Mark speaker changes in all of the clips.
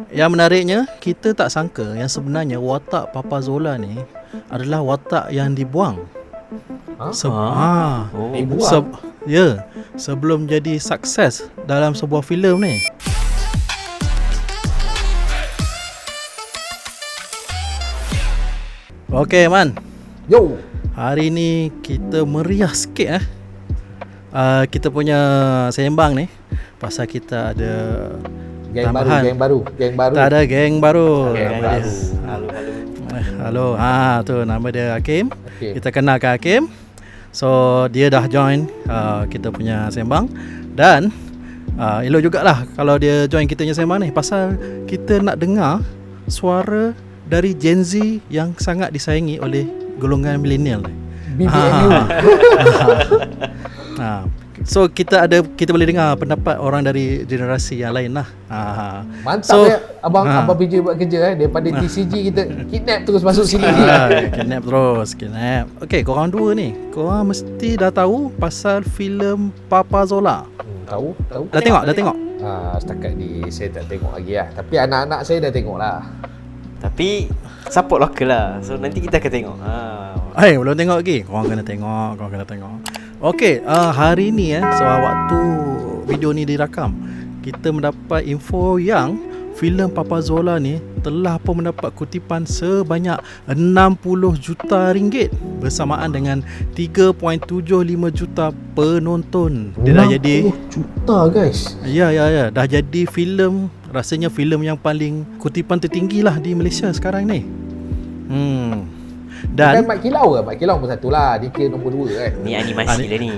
Speaker 1: Yang menariknya, kita tak sangka yang sebenarnya watak Papa Zola ni adalah watak yang dibuang.
Speaker 2: Dibuang?
Speaker 1: Sebelum jadi sukses dalam sebuah filem ni. Okey Man,
Speaker 2: Yo.
Speaker 1: hari ni kita meriah sikit kita punya sembang ni pasal kita ada
Speaker 2: Geng
Speaker 1: tambahan.
Speaker 2: baru.
Speaker 1: Tak ada geng baru.
Speaker 3: Halo.
Speaker 1: Halo. Tu nama dia Hakim.
Speaker 2: Okay.
Speaker 1: Kita kenalkan Hakim. So dia dah join kita punya sembang. Dan elok jugalah kalau dia join kita punya sembang ni, pasal kita nak dengar suara dari Gen Z yang sangat disayangi oleh golongan milenial ni.
Speaker 2: BBNU.
Speaker 1: So kita boleh dengar pendapat orang dari generasi yang lain lah.
Speaker 2: Mantap abang PJ buat kerja daripada TCG kita kidnap terus masuk sini.
Speaker 1: Kidnap. Okay, korang dua ni, korang mesti dah tahu pasal filem Papa Zola.
Speaker 2: Tahu.
Speaker 1: Dah tengok?
Speaker 2: Setakat ni saya tak tengok lagi lah. Tapi anak-anak saya dah tengok lah.
Speaker 3: Tapi support lokal lah. So nanti kita akan tengok.
Speaker 1: Belum tengok lagi. Korang kena tengok. Okey, hari ni waktu video ni dirakam, kita mendapat info yang filem Papa Zola ni telah pun mendapat kutipan sebanyak 60 juta ringgit bersamaan dengan 3.75 juta penonton. Dia dah jadi
Speaker 2: 60 juta guys.
Speaker 1: Ya, dah jadi rasanya filem yang paling kutipan tertinggi lah di Malaysia sekarang ni. Dan
Speaker 2: Mat Kilau ke? Mat Kilau nombor 1 lah. Dia kira nombor 2 kan.
Speaker 3: Ni animasi lah ni.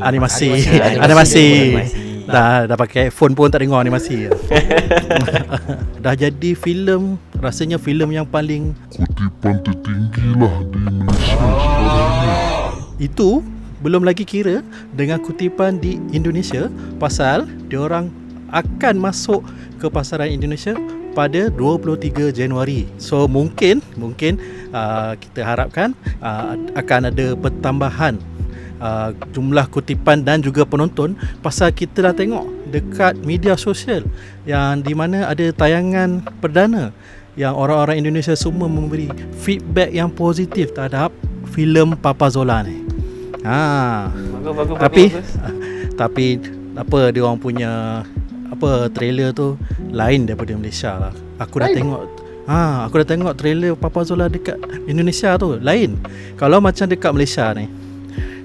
Speaker 1: Animasi. Dah pakai phone pun tak tengok animasi. Dah jadi rasanya filem yang paling
Speaker 4: kutipan tertinggi lah di Malaysia sekarang ni.
Speaker 1: Itu belum lagi kira dengan kutipan di Indonesia, pasal diorang akan masuk ke pasaran Indonesia pada 23 Januari. So mungkin kita harapkan akan ada pertambahan jumlah kutipan dan juga penonton, pasal kita dah tengok dekat media sosial yang di mana ada tayangan perdana yang orang-orang Indonesia semua memberi feedback yang positif terhadap filem Papa Zola ni.
Speaker 3: Bagus.
Speaker 1: Tapi dia orang punya trailer tu lain daripada Malaysia lah. Aku dah tengok trailer Papa Zola dekat Indonesia tu lain. Kalau macam dekat Malaysia ni,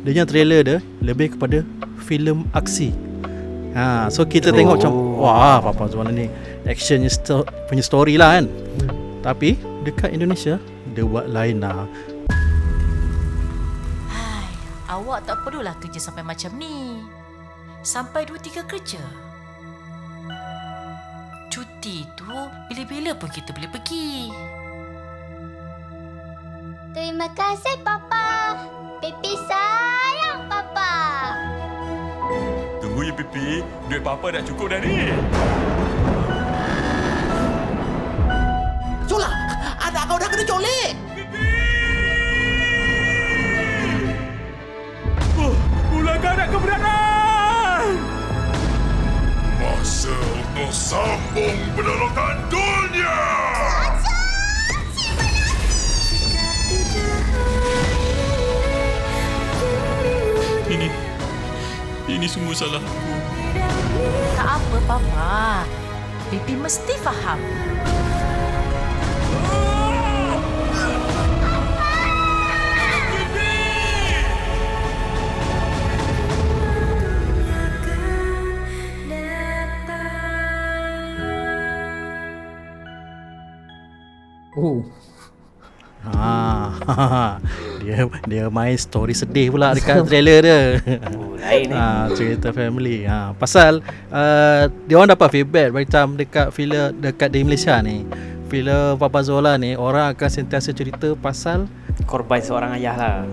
Speaker 1: dia punya trailer dia lebih kepada filem aksi. So kita tengok macam wah, Papa Zola ni action punya story lah kan. Tapi dekat Indonesia dia buat lain lah.
Speaker 5: Awak tak perlulah kerja sampai macam ni. Sampai 2-3 kerja. Cuti tu bila-bila pun kita boleh pergi.
Speaker 6: Terima kasih, Papa. Pipi sayang, Papa.
Speaker 7: Tunggu ya, Pipi. Duit Papa dah cukup dah ni.
Speaker 8: Zola, anak kau dah kena colik.
Speaker 7: Ulangkan nak kebenaran.
Speaker 4: Masa untuk sambung penolongan dunia.
Speaker 7: Ini semua salah aku.
Speaker 5: Tak apa, Papa. Pipi mesti faham.
Speaker 1: Dia main story sedih pula dekat trailer dia.
Speaker 3: Lain
Speaker 1: cerita family. Pasal dia orang dapat feedback macam dekat filem dekat di Malaysia ni, filem Papa Zola ni, orang akan sentiasa cerita pasal
Speaker 3: korban seorang ayah lah.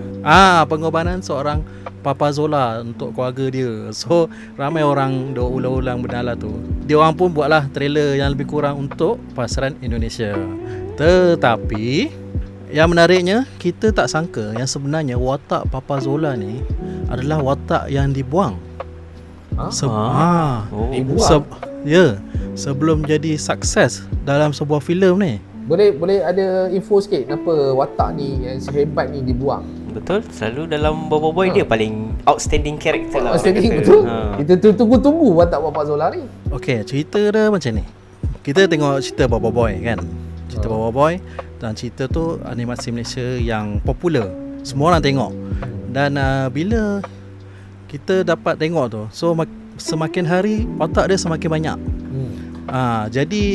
Speaker 1: Pengorbanan seorang Papa Zola untuk keluarga dia. So ramai orang duk ulang-ulang benda lah tu. Dia orang pun buatlah trailer yang lebih kurang untuk pasaran Indonesia. Tetapi yang menariknya, kita tak sangka yang sebenarnya watak Papa Zola ni adalah watak yang dibuang.
Speaker 2: Dibuang?
Speaker 1: Ya, sebelum jadi sukses dalam sebuah filem ni.
Speaker 2: Boleh ada info sikit kenapa watak ni yang sehebat ni dibuang?
Speaker 3: Betul, selalu dalam Bobo Boy dia paling outstanding character lah.
Speaker 2: Outstanding,
Speaker 3: orang kata.
Speaker 2: betul.
Speaker 3: Ha.
Speaker 2: Kita tunggu-tunggu watak Papa Zola ni.
Speaker 1: Okey, cerita dia macam ni. Kita tengok cerita Bobo Boy kan. Cerita Bobo Boy, dan cerita tu animasi Malaysia yang popular. Semua orang tengok. Dan bila kita dapat tengok tu, so semakin hari watak dia semakin banyak. Jadi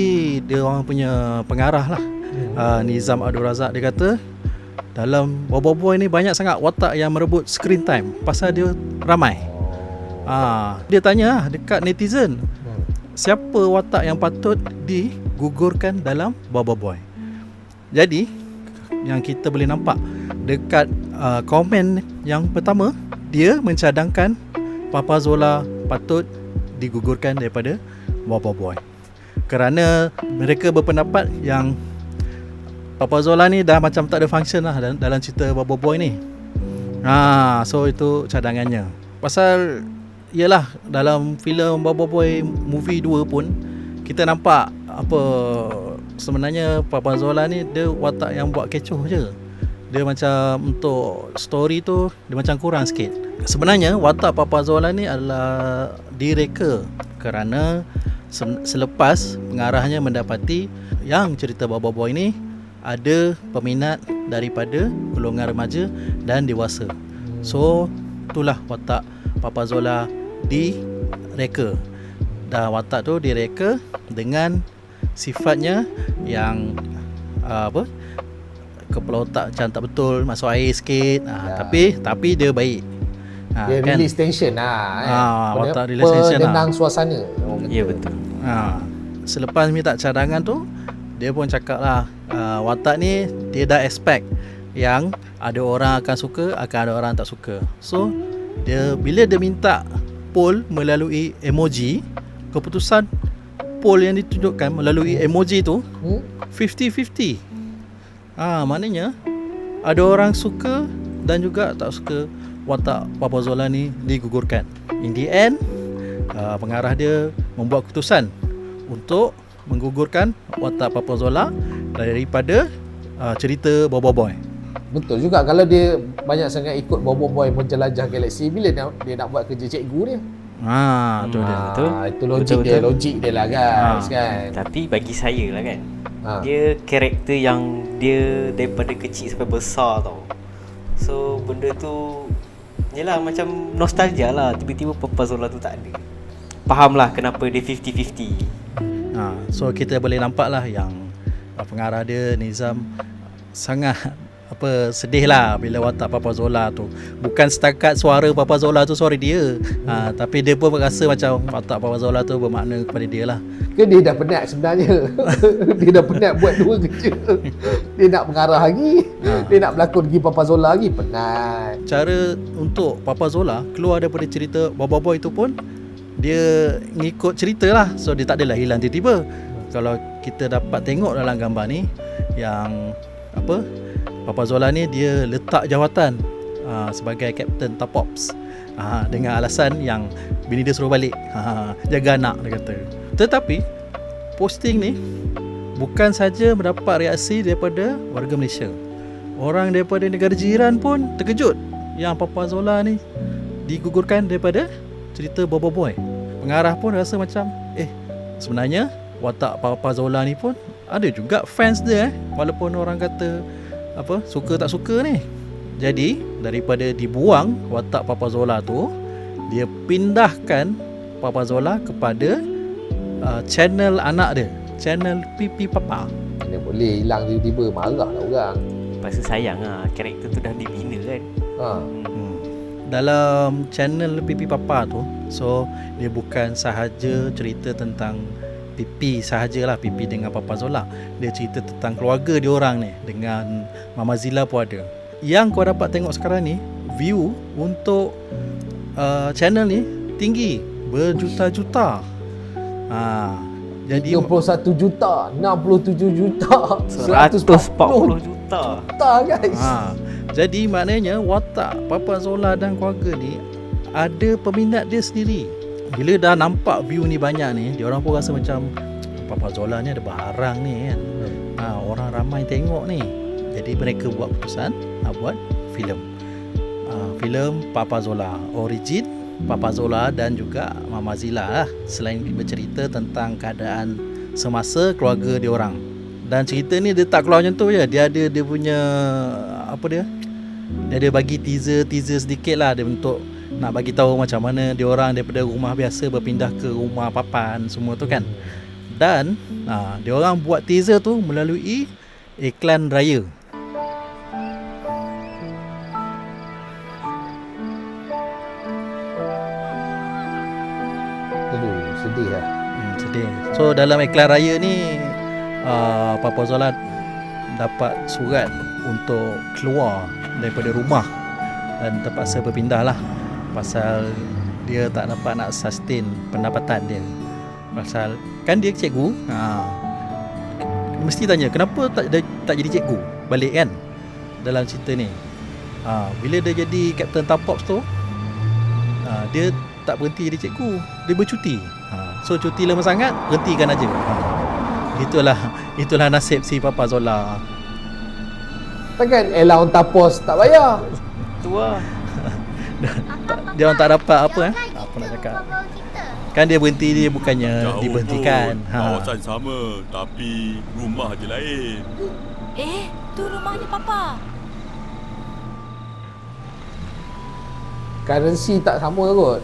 Speaker 1: dia orang punya pengarah lah, Nizam Abdul Razak, dia kata dalam Bobo Boy ni banyak sangat watak yang merebut screen time pasal dia ramai. Dia tanya lah dekat netizen, siapa watak yang patut digugurkan dalam Bobo Boy. Jadi yang kita boleh nampak dekat komen yang pertama, dia mencadangkan Papa Zola patut digugurkan daripada Bobo Boy, kerana mereka berpendapat yang Papa Zola ni dah macam tak ada function lah dalam cerita Bobo Boy ni. So itu cadangannya. Pasal yalah, dalam filem Bobo Boy movie 2 pun kita nampak apa sebenarnya Papa Zola ni dia watak yang buat kecoh je. Dia macam untuk story tu dia macam kurang sikit. Sebenarnya watak Papa Zola ni adalah direka kerana selepas pengarahnya mendapati yang cerita Bobo Boy ni ada peminat daripada golongan remaja dan dewasa. So itulah watak Papa Zola direka. Dan watak tu direka dengan sifatnya yang kepala otak macam tak betul, masuk air sikit. Tapi dia baik.
Speaker 2: Dia
Speaker 1: kan?
Speaker 2: release tension
Speaker 1: watak release tension lah.
Speaker 2: Penenang suasana.
Speaker 3: Ya, betul.
Speaker 1: Selepas minta cadangan tu, dia pun cakap lah, watak ni dia dah expect yang ada orang akan suka, akan ada orang tak suka. So bila dia minta poll melalui emoji, keputusan poll yang ditunjukkan melalui emoji tu 50-50. Maknanya ada orang suka dan juga tak suka watak Papa Zola ni digugurkan. In the end, pengarah dia membuat keputusan untuk menggugurkan watak Papa Zola daripada cerita Bobo Boy.
Speaker 2: Betul juga, kalau dia banyak sangat ikut Bobo Boy menjelajah galaksi, bila dia nak buat kerja cikgu dia?
Speaker 1: Itu dia.
Speaker 3: Betul.
Speaker 2: Itu logik dia lah guys, kan.
Speaker 3: Tapi bagi saya lah kan, dia karakter yang dia daripada kecil sampai besar tau. So benda tu yelah macam nostalgia lah. Tiba-tiba Papa Zola tu tak ada. Faham lah kenapa dia 50-50.
Speaker 1: So kita boleh nampak lah yang pengarah dia Nizam sangat sedih lah bila watak Papa Zola tu. Bukan setakat suara Papa Zola tu suara dia, tapi dia pun rasa macam watak Papa Zola tu bermakna kepada dia lah.
Speaker 2: Ke dia dah penat sebenarnya. Dia dah penat buat dua kerja. Dia nak mengarah lagi, dia nak berlakon lagi Papa Zola lagi, penat.
Speaker 1: Cara untuk Papa Zola keluar daripada cerita Bobo Boy tu pun dia ngikut cerita lah. So dia tak adalah hilang tiba-tiba. Kalau kita dapat tengok dalam gambar ni, yang Papa Zola ni dia letak jawatan sebagai Kapten Top Ops, dengan alasan yang bini dia suruh balik jaga anak, dia kata. Tetapi posting ni bukan saja mendapat reaksi daripada warga Malaysia, orang daripada negara jiran pun terkejut yang Papa Zola ni digugurkan daripada cerita Bobo Boy. Pengarah pun rasa macam sebenarnya watak Papa Zola ni pun ada juga fans dia, walaupun orang kata suka tak suka ni. Jadi daripada dibuang watak Papa Zola tu, dia pindahkan Papa Zola kepada channel anak dia, channel Pipi Papa.
Speaker 2: Dia boleh hilang tiba-tiba, marah lah orang.
Speaker 3: Pasal sayang lah, karakter tu dah dibina kan.
Speaker 1: Dalam channel Pipi Papa tu, so dia bukan sahaja cerita tentang Pipi sahajalah, Pipi dengan Papa Zola. Dia cerita tentang keluarga dia orang ni, dengan Mama Zila pun ada. Yang kau dapat tengok sekarang ni, view untuk channel ni tinggi, berjuta-juta. Jadi
Speaker 2: 31 juta, 67 juta,
Speaker 3: 140 juta
Speaker 2: guys.
Speaker 1: Jadi maknanya watak Papa Zola dan keluarga ni ada peminat dia sendiri. bila dah nampak view ni banyak ni, dia orang pun rasa macam Papa Zola ni ada barang ni kan. Orang ramai tengok ni. Jadi mereka buat keputusan nak buat filem. Filem Papa Zola, origin Papa Zola dan juga Mama Zila lah. Selain bercerita tentang keadaan semasa keluarga dia orang. Dan cerita ni dia tak keluar macam tu je. Dia ada dia punya dia ada bagi teaser sedikit lah, dia untuk nak bagi tahu macam mana dia orang daripada rumah biasa berpindah ke rumah papan semua tu kan. Dan dia orang buat teaser tu melalui iklan raya.
Speaker 2: Aduh, sedih lah.
Speaker 1: Sedih. So dalam iklan raya ni Papa Zola dapat surat untuk keluar daripada rumah dan terpaksa berpindah lah, pasal dia tak dapat nak sustain pendapatan dia. Pasal kan dia cikgu, mesti tanya kenapa tak jadi cikgu balik kan dalam cerita ni. Bila dia jadi Captain Tapops tu, dia tak berhenti jadi cikgu, dia bercuti. So cuti lama sangat, berhentikan aja. Itulah nasib si Papa Zola.
Speaker 2: Takkan allowance tapos tak bayar.
Speaker 3: Tu lah.
Speaker 1: Dia orang tak dapat apa apa nak cakap. Kan dia berhenti, dia bukannya
Speaker 7: Jauh
Speaker 1: diberhentikan.
Speaker 7: pun, kawasan sama tapi rumah je lain.
Speaker 5: Tu rumahnya Papa.
Speaker 2: Currency tak sama kot.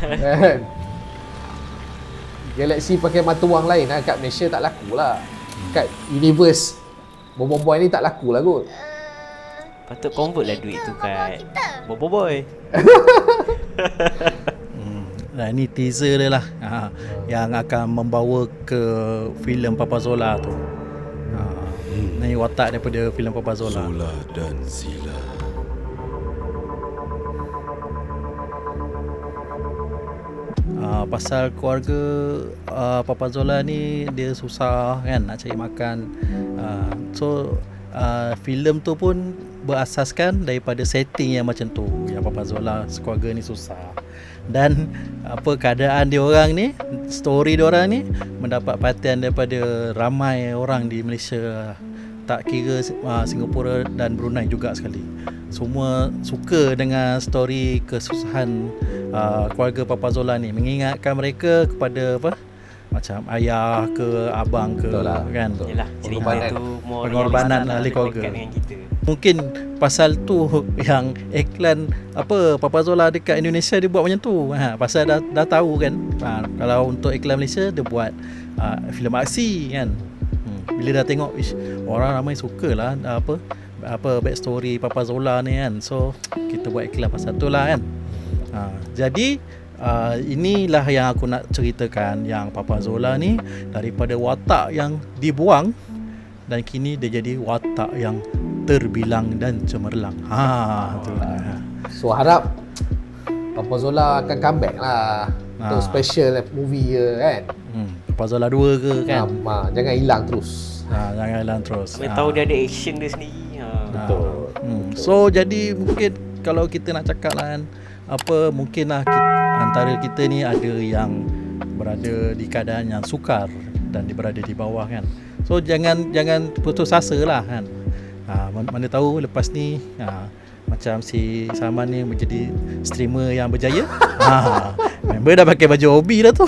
Speaker 2: Kan? Galaxy pakai mata wang lain lah. Kat Malaysia tak laku lah. Kat universe Boboiboy ni tak laku lah kot.
Speaker 3: Patut convert lah duit tu kat Boboiboy.
Speaker 1: Nah, ini teaser dia lah, yang akan membawa ke filem Papa Zola tu. Ni watak daripada filem Papa Zola.
Speaker 7: Zola dan Zila.
Speaker 1: Pasal keluarga Papa Zola ni dia susah kan nak cari makan. So filem tu pun berasaskan daripada setting yang macam tu, yang Papa Zola keluarga ni susah. Dan keadaan dia orang ni, story dia orang ni mendapat perhatian daripada ramai orang di Malaysia, tak kira Singapura dan Brunei juga sekali. Semua suka dengan story kesusahan keluarga Papa Zola ni, mengingatkan mereka kepada macam ayah ke abang ke
Speaker 2: lah.
Speaker 1: Kan.
Speaker 3: Yelah, cerita tu more
Speaker 1: pengorbanan ahli keluarga. Mungkin pasal tu yang iklan Papa Zola dekat Indonesia dia buat macam tu. Pasal dah tahu kan. Kalau untuk iklan Malaysia dia buat filem aksi kan. Bila dah tengok orang ramai sukalah back story Papa Zola ni kan. So kita buat iklan pasal tu lah kan. Jadi inilah yang aku nak ceritakan, yang Papa Zola ni daripada watak yang dibuang dan kini dia jadi watak yang terbilang dan cemerlang. Tu.
Speaker 2: So harap Papa Zola akan comeback lah untuk special movie je kan.
Speaker 1: Papa Zola 2 ke kan.
Speaker 2: Jangan hilang terus.
Speaker 1: Jangan hilang terus.
Speaker 3: Kami tahu dia ada action dia sendiri.
Speaker 2: Betul.
Speaker 1: So jadi mungkin kalau kita nak cakap lah kan, mungkinlah antara kita ni ada yang berada di keadaan yang sukar dan dia berada di bawah kan. So jangan putus asa lah kan. Mana tahu lepas ni macam si Salman ni menjadi streamer yang berjaya. Member dah pakai baju hobi dah tu.